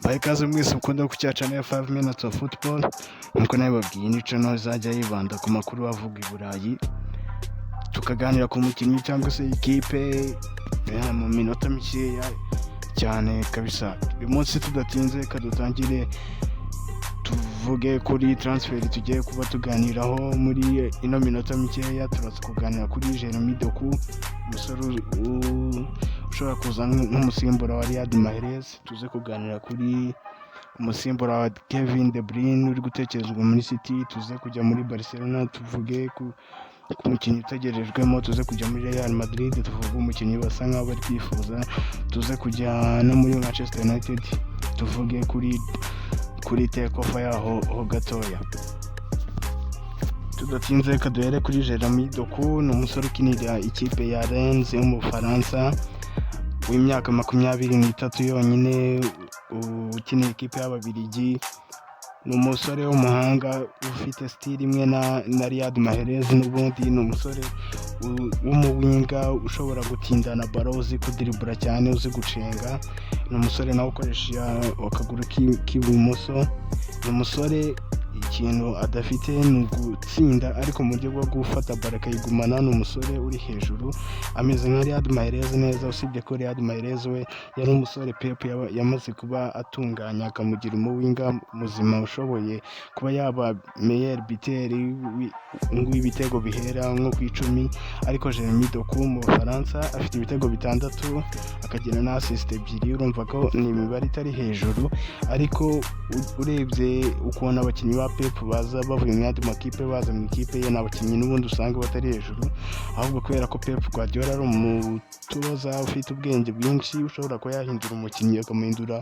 Baha ikaze mwese mukunda ku cya channel 5 minutes of football. Nkuko nabibabwiye ni channel izajya yibanda ku makuru avuga i Burayi, tukaganira ku mukinnyi cyangwa se ikipe mu minota mikeya cyane kabisa. Uyu munsi tudatinze kadutangire tuvuge kuri transfer tugiye kuba tuganiraho muri ino minota mikeya. Turaza kuganira kuri Jeremy Doku, umusore ushobora kuza nk'umusimbura wa Riyad Mahrez. Tuze kuganira kuri umusimbura wa Kevin De Bruyne uri gutekerezwa muri City. Tuze kujya muri Barcelona tuvuge ku mukinnyi utegerejwemo. Tuze kujya muri Real Madrid tuvuge umukinnyi basa nk'aho bari kwifuza. Tuze kujya no muri Manchester United tuvuge kuri take-off yaho ho gatoya. Tudatinze kaduhere kuri Jeremy Doku. Ni umusore ukinira ikipe ya Rennes yo mu Bufaransa w'imyaka 23 yonyine, ukinira ikipe y'Ababiligi. Ni umusore w'umuhanga ufite style imwe na Riyad Mahrez. N'ubundi ni umusore w'umuwinga ushobora gutindana baro, uzi kudiribura cyane, uzi gucenga. Ni umusore nawe ukoresha akaguru k'ibumoso. Ni umusore ikintu adafite ni ugutsinda, ariko mu buryo bwo gufata baro akayigumana. Ni umusore uri hejuru ameze nka Riyad Mahrez neza, usibye ko Riyad Mahrez we yari umusore Pep yamaze kuba atunganya akamugira umuwinga muzima ushoboye kuba yaba meilleur buteur w'ibitego bihera nko ku 10. Ariko Jeremy Doku mu Bufaransa afite ibitego 6 akagira na assist 2. Urumva ko ni imibare itari hejuru, ariko urebye ukuntu abakinnyi ba Pep baza bavuye mu yandi makipe baza mu ikipe ye, n'abakinnyi n'ubundi usanga batari hejuru, ahubwo kubera ko Pep Guardiola ari umutoza ufite ubwenge bwinshi, ushobora kuba yahindura umukinnyi akamuhindura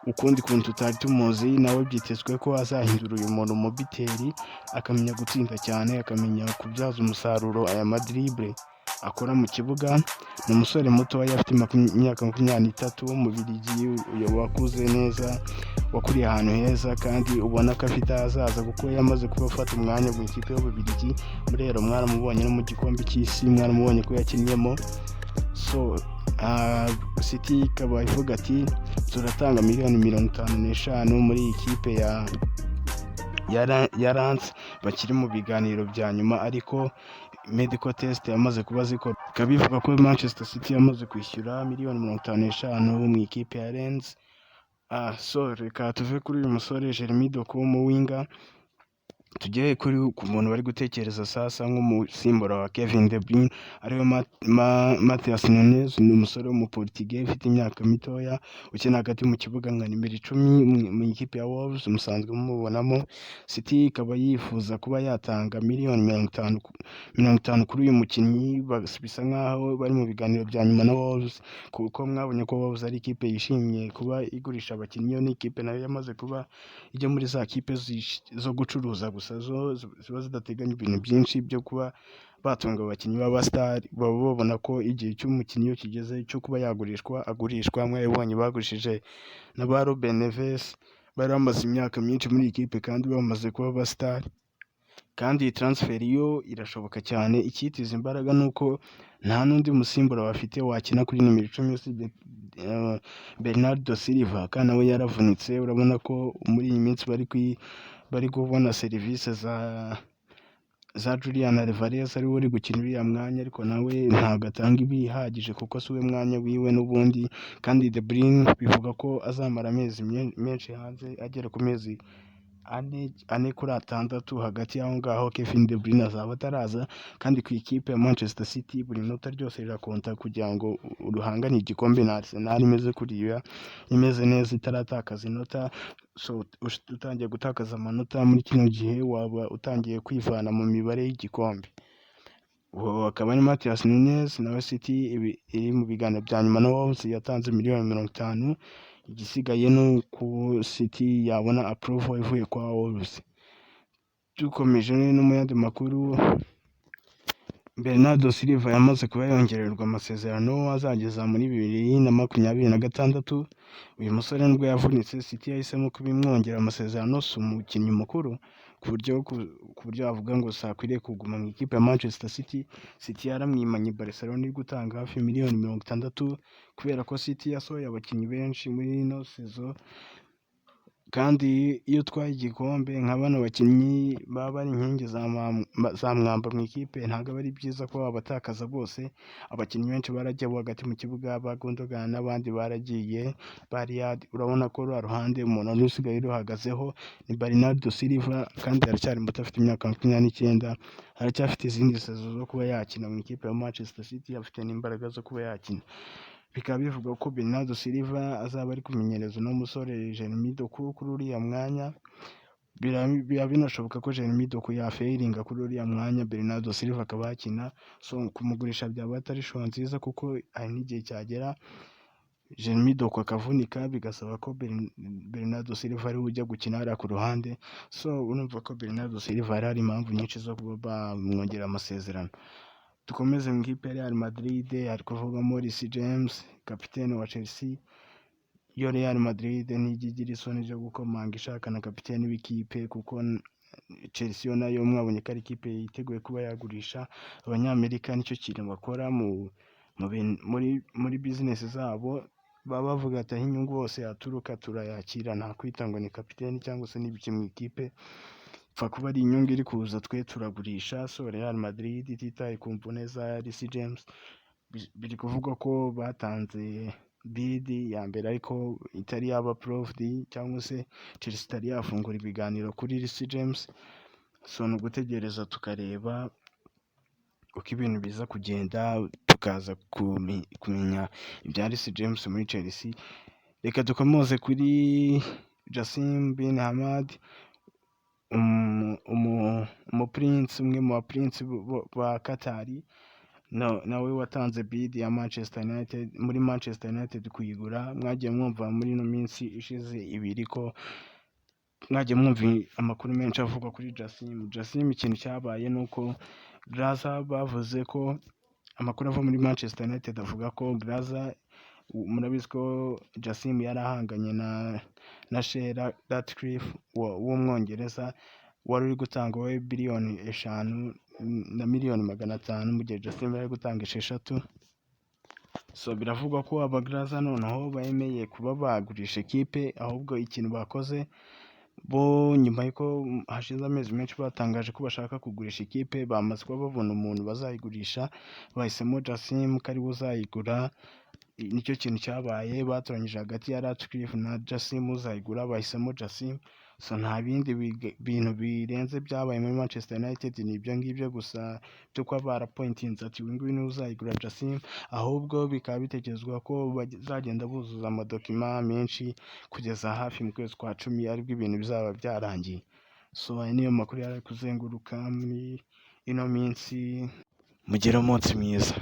ukundi kuntu tutari tumuzi. Nawe byitezwe ko azahindura uyu muntu mu biteri, akamenya gutsinda cyane, akamenya kubyaza umusaruro aya madrible akora mu kibuga. Ni umusore muto afite imyaka 23 w'Umubiligi wakuze neza, wakuriye ahantu heza, kandi ubona ko afite ahazaza kuko yamaze kuba afata umwanya mu ikipe y'Ububiligi. Rero mwaramubonye no mu gikombe cy'isi, mwaramubonye ko yakinnyemo. So City ikaba ivuga ati turatanga miliyoni 55 muri iyi kipe ya Lens. Bakiri mu biganiro bya nyuma, ariko medical test yamaze kuba zikora, ikabivuga ko Manchester City yamaze kwishyura miliyoni 55 mu ikipe ya Lens. So reka tuve kuri uyu musore Jeremy Doku mu winga, tujye ku muntu bari gutekereza sasa nk'umusimbura wa Kevin De Bruyne, ariwe Matheus Nunes. Ni umusore w'umuportugais ufite imyaka mitoya, ukina hagati mu kibuga nka nimero 10 mu ikipe ya Wolves, musanzwe mubonamo. City ikaba yifuza kuba yatanga miliyoni 50 kuri uyu mukinnyi. Bisa nkaho bari mu biganiro bya nyuma na Wolves, kuko mwabonye ko Wolves ari ikipe yishimye kuba igurisha abakinnyi. Ni ikipe nayo yamaze kuba ijya muri za kipe zo gucuruza gusa, ziba zidateganya ibintu byinshi byo kuba batunga abakinnyi b'abasitari. baba babona ko igihe cy'umukinnyi iyo kigeze cyo kuba agurishwa. Mwabonye bagurishije na ba Ruben Neves, bari bamaze imyaka myinshi muri ikipe kandi bamaze kuba abasitari. Kandi iyi transfer yo irashoboka cyane. Icyitiza imbaraga nuko nta n'undi musimbura bafite wakina kuri nimero 10 usibye Bernardo Silva, kandi nawe yaravunitse. Urabona ko muri iyi minsi bari kubona serivisi za Julian Alvarez ari we uri gukina uriya mwanya, ariko nawe ntabwo atanga ibihagije kuko si we mwanya wiwe n'ubundi. Kandi De Bruyne bivuga ko azamara amezi menshi hanze, agera ku mezi 4 kuri 6. Hagati y'aho ngaho Kevin De Bruyne azaba ataraza, kandi ku ikipe ya Manchester City buri nota ryose rirakonta kugira ngo uruhanganye igikombe na Arsenal imeze kuriya, imeze neza, itaratakaza inota. So utangiye gutakaza amanota muri kino gihe waba utangiye kwivana mu mibare y'igikombe. Akaba ari Matheus Nunes. Nawe City iri mu biganiro bya nyuma na Wolves, yatanze miliyoni 50. Igisigaye ni uko City yabona approval ivuye kwa Wolves. Dukomeje no mu yandi makuru, Bernardo Silva yamaze kuba yongererwa amasezerano azageza muri 2026. Uyu musore nubwo yavunitse, City yahisemo kubimwongera amasezerano. Si umukinnyi mukuru ku buryo wavuga ngo sakwiriye kuguma mu ikipe ya Manchester City. City yaramwimanye, Barcelona iri gutanga hafi miliyoni 60 kubera ko City yasohoye abakinnyi benshi muri ino sezo, kandi iyo utwaye igikombe nka bano bakinnyi baba ari inkingi za mwamba mu ikipe, ntabwo aba ari byiza ko wabatakaza rwose. Abakinnyi benshi barajya hagati mu kibuga, ba Gundogan n'abandi baragiye, Riyad. Urabona ko ruriya ruhande umuntu wari usigaye ruhagazeho ni Bernardo Silva, kandi aracyari muto, afite imyaka 29, aracyafite izindi sezo zo kuba yakina mu ikipe ya Manchester City, afite n'imbaraga zo kuba yakina. Bikaba bivugwa ko Bernardo Silva azaba ari kumenyereza uno musore Jeremy Doku kuri uriya mwanya. Biba binashoboka ko Jeremy Doku yafeiringa kuri uriya mwanya, Bernardo Silva akaba yakina. So kumugurisha byaba atari show nziza, kuko hari n'igihe cyagera Jeremy Doku akavunika, bigasaba ko Bernardo Silva ari ujya gukina hariya ku ruhande. So urumva ko Bernardo Silva hari impamvu nyinshi zo kuba bamwongera amasezerano. Dukomeze mu ikipe ya Real Madrid, hari kuvugamo Reece James, kapitene wa Chelsea. Iyo Real Madrid ntijya igira isoni ryo gukomanga ishaka na kapitene w'ikipe, kuko Chelsea yo nayo mwabonye ko ari ikipe yiteguye kuba yagurisha Abanyamerika. Nicyo kintu bakora muri business zabo, baba bavuga ati aho inyungu hose yaturuka turayakira, nta kwita ngo ni kapitene cyangwa se n'ibiki mu ikipe, pfa kuba ari inyungu iri kuza, twe turagurisha. So Real Madrid ititaye ku mvune za Reece James, biri kuvuga ko batanze bid ya mbere ariko itari yaba approved, cyangwa se Chelsea itari yafungura ibiganiro kuri Reece James. So ni ugutegereza tukareba uko ibintu biza kugenda, tukaza kumenya ibya Reece James muri Chelsea. Reka dukomoze kuri Jassim bin Hamad, umuprince, umwe mu baprince ba Katari, nawe watanze bid ya Manchester United, muri Manchester United kuyigura. Mwagiye mwumva muri ino minsi ishize ibiri ko mwagiye mwumva amakuru menshi avuga kuri Jassim. Ikintu cyabaye nuko Glazer bavuze ko, amakuru ava muri Manchester United avuga ko Glazer, murabizi ko Jassim yari ahanganye na Sheila Ratcliffe w'umwongereza, wari uri gutanga we biliyoni 5 na miliyoni 500, mu gihe Jassim yari gutanga 6. So biravugwa ko aba Glazer noneho bemeye kuba bagurisha ikipe, ahubwo ikintu bakoze bo, nyuma y'uko hashize amezi menshi batangaje ko bashaka kugurisha ikipe, bamaze kuba babona umuntu bazayigurisha, bahisemo Jassim ko ari we uzayigura. Nicyo kintu cyabaye, batoranyije hagati ya Ratcliffe na Jassim uzayigura, bahisemo Jassim. So nta bindi bintu birenze byabaye muri Manchester United, ni ibyo ngibyo gusa byo kuba barapointinze ati uyu nguyu niwe uzayigura Jassim, ahubwo bikaba bitekerezwa ko bazagenda buzuza amadokima menshi kugeza hafi mu kwezi kwa 10 aribwo ibintu bizaba byarangiye. So aya niyo makuru yari kuzenguruka muri ino minsi. Mugire umunsi mwiza.